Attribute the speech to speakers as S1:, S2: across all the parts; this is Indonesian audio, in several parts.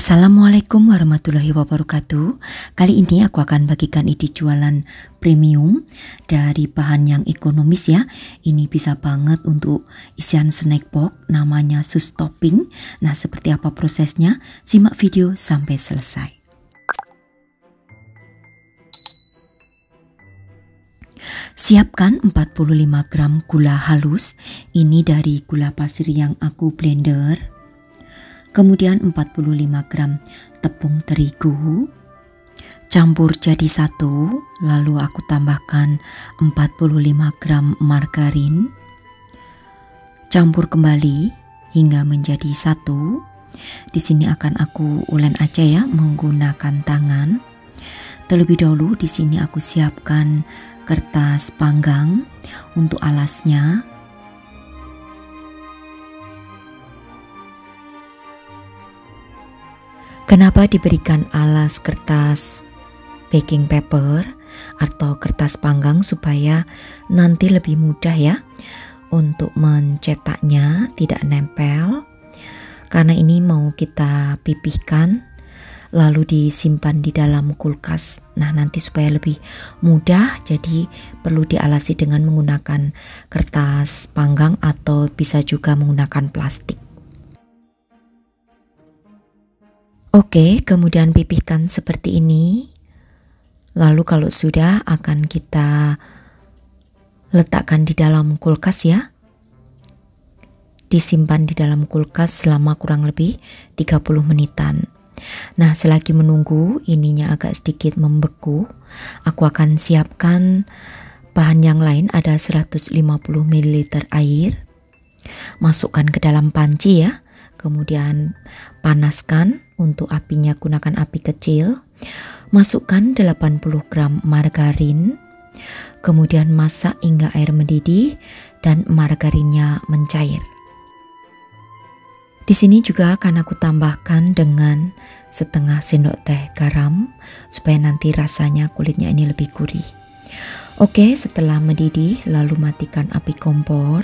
S1: Assalamualaikum warahmatullahi wabarakatuh. Kali ini aku akan bagikan ide jualan premium dari bahan yang ekonomis ya. Ini bisa banget untuk isian snack box, namanya sus topping. Nah, seperti apa prosesnya? Simak video sampai selesai. Siapkan 45 gram gula halus. Ini dari gula pasir yang aku blender. Kemudian 45 gram tepung terigu, campur jadi satu, lalu aku tambahkan 45 gram margarin, campur kembali hingga menjadi satu. Di sini akan aku ulen aja ya menggunakan tangan. Terlebih dahulu di sini aku siapkan kertas panggang untuk alasnya. Kenapa diberikan alas kertas baking paper atau kertas panggang? Supaya nanti lebih mudah ya untuk mencetaknya, tidak nempel. Karena ini mau kita pipihkan lalu disimpan di dalam kulkas. Nah, nanti supaya lebih mudah, jadi perlu dialasi dengan menggunakan kertas panggang atau bisa juga menggunakan plastik. Oke, kemudian pipihkan seperti ini. Lalu kalau sudah akan kita letakkan di dalam kulkas ya. Disimpan di dalam kulkas selama kurang lebih 30 menitan. Nah, selagi menunggu ininya agak sedikit membeku, aku akan siapkan bahan yang lain. Ada 150 ml air. Masukkan ke dalam panci ya. Kemudian panaskan, untuk apinya gunakan api kecil. Masukkan 80 gram margarin. Kemudian masak hingga air mendidih dan margarinnya mencair. Di sini juga akan aku tambahkan dengan setengah sendok teh garam supaya nanti rasanya kulitnya ini lebih gurih. Oke, setelah mendidih lalu matikan api kompor.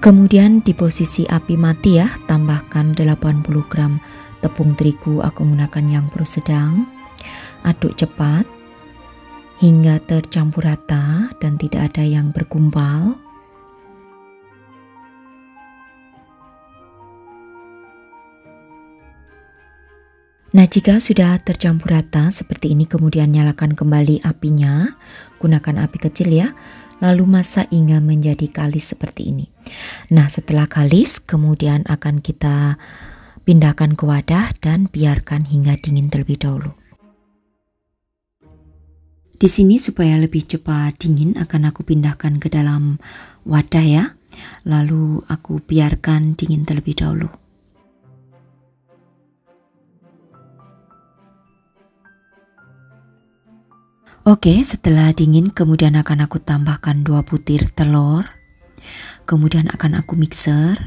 S1: Kemudian di posisi api mati ya, tambahkan 80 gram tepung terigu, aku menggunakan yang pro sedang. Aduk cepat hingga tercampur rata dan tidak ada yang bergumpal. Nah, jika sudah tercampur rata seperti ini, kemudian nyalakan kembali apinya, gunakan api kecil ya. Lalu masak hingga menjadi kalis seperti ini. Nah, setelah kalis kemudian akan kita pindahkan ke wadah dan biarkan hingga dingin terlebih dahulu. Di sini supaya lebih cepat dingin akan aku pindahkan ke dalam wadah ya. Lalu aku biarkan dingin terlebih dahulu. Oke, setelah dingin kemudian akan aku tambahkan 2 butir telur. Kemudian akan aku mixer.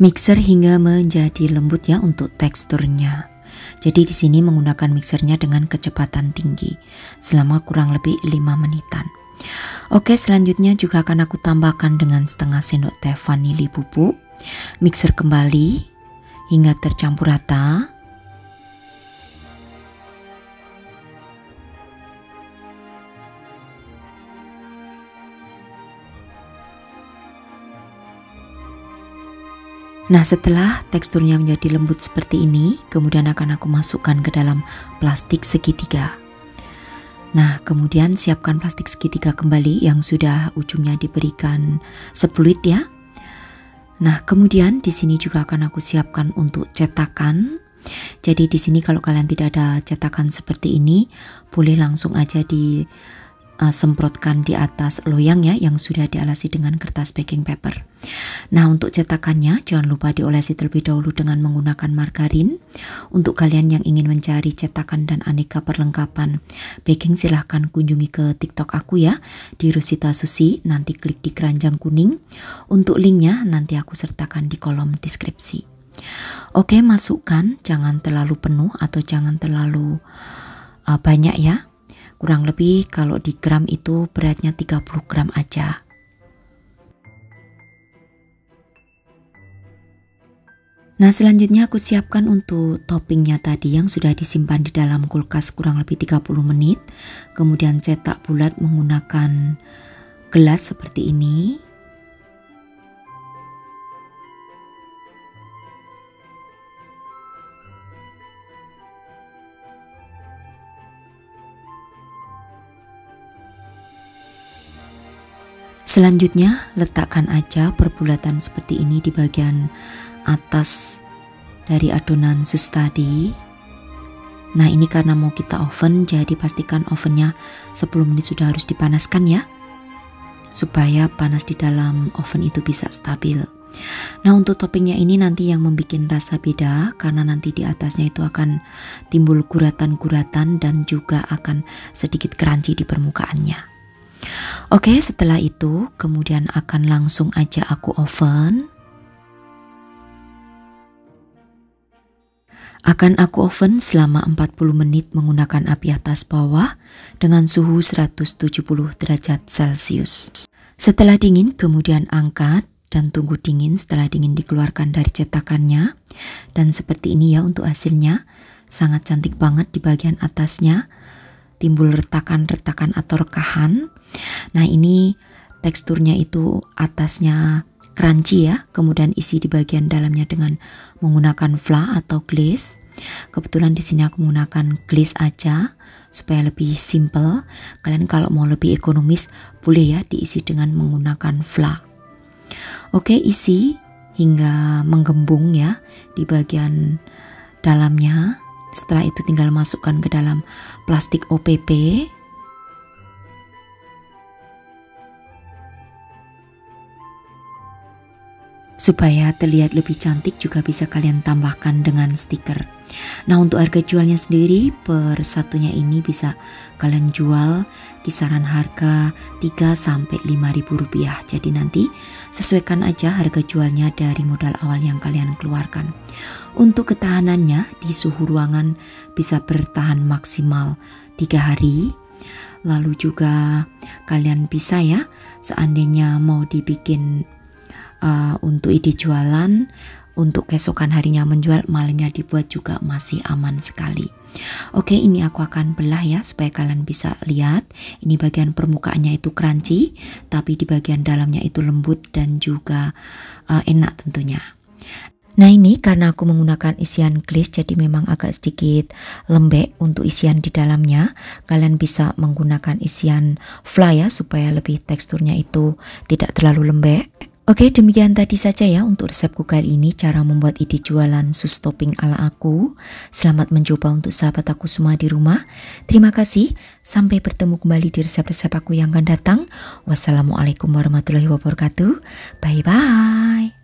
S1: Mixer hingga menjadi lembut ya untuk teksturnya. Jadi di sini menggunakan mixernya dengan kecepatan tinggi selama kurang lebih 5 menitan. Oke, selanjutnya juga akan aku tambahkan dengan setengah sendok teh vanili bubuk. Mixer kembali hingga tercampur rata. Nah, setelah teksturnya menjadi lembut seperti ini, kemudian akan aku masukkan ke dalam plastik segitiga. Nah, kemudian siapkan plastik segitiga kembali yang sudah ujungnya diberikan sepeluit ya. Nah, kemudian di sini juga akan aku siapkan untuk cetakan. Jadi di sini kalau kalian tidak ada cetakan seperti ini, boleh langsung aja disemprotkan di atas loyang ya yang sudah dialasi dengan kertas baking paper. Nah, untuk cetakannya jangan lupa diolesi terlebih dahulu dengan menggunakan margarin. Untuk kalian yang ingin mencari cetakan dan aneka perlengkapan baking, silahkan kunjungi ke TikTok aku ya, di Rosita Susi. Nanti klik di keranjang kuning. Untuk linknya nanti aku sertakan di kolom deskripsi. Oke, masukkan, jangan terlalu penuh atau jangan terlalu banyak ya. Kurang lebih kalau di gram itu beratnya 30 gram aja. Nah, selanjutnya aku siapkan untuk toppingnya tadi yang sudah disimpan di dalam kulkas kurang lebih 30 menit. Kemudian cetak bulat menggunakan gelas seperti ini. Selanjutnya letakkan aja perbulatan seperti ini di bagian atas dari adonan sus tadi. Nah, ini karena mau kita oven, jadi pastikan ovennya 10 menit sudah harus dipanaskan ya, supaya panas di dalam oven itu bisa stabil. Nah, untuk toppingnya ini nanti yang membuat rasa beda, karena nanti di atasnya itu akan timbul guratan-guratan dan juga akan sedikit crunchy di permukaannya. Oke, setelah itu kemudian akan langsung aja aku oven. Akan aku oven selama 40 menit menggunakan api atas bawah dengan suhu 170 derajat Celcius. Setelah dingin kemudian angkat dan tunggu dingin. Setelah dingin dikeluarkan dari cetakannya. Dan seperti ini ya untuk hasilnya. Sangat cantik banget di bagian atasnya. Timbul retakan-retakan atau rekahan. Nah, ini teksturnya itu atasnya crunchy ya, kemudian isi di bagian dalamnya dengan menggunakan flan atau glaze. Kebetulan di sini aku menggunakan glaze aja supaya lebih simple. Kalian kalau mau lebih ekonomis boleh ya diisi dengan menggunakan flan. Oke, isi hingga menggembung ya di bagian dalamnya. Setelah itu tinggal masukkan ke dalam plastik OPP. Supaya terlihat lebih cantik juga bisa kalian tambahkan dengan stiker. Nah, untuk harga jualnya sendiri per satunya ini bisa kalian jual kisaran harga 3-5 ribu rupiah. Jadi nanti sesuaikan aja harga jualnya dari modal awal yang kalian keluarkan. Untuk ketahanannya di suhu ruangan bisa bertahan maksimal 3 hari. Lalu juga kalian bisa ya seandainya mau dibikin untuk ide jualan, untuk keesokan harinya menjual, malnya dibuat juga masih aman sekali. Oke, ini aku akan belah ya supaya kalian bisa lihat. Ini bagian permukaannya itu crunchy, tapi di bagian dalamnya itu lembut dan juga enak tentunya. Nah, ini karena aku menggunakan isian glaze jadi memang agak sedikit lembek untuk isian di dalamnya. Kalian bisa menggunakan isian flan ya supaya lebih teksturnya itu tidak terlalu lembek. Oke, demikian tadi saja ya untuk resepku kali ini, cara membuat ide jualan sus topping ala aku. Selamat mencoba untuk sahabat aku semua di rumah. Terima kasih, sampai bertemu kembali di resep-resep aku yang akan datang. Wassalamualaikum warahmatullahi wabarakatuh. Bye-bye.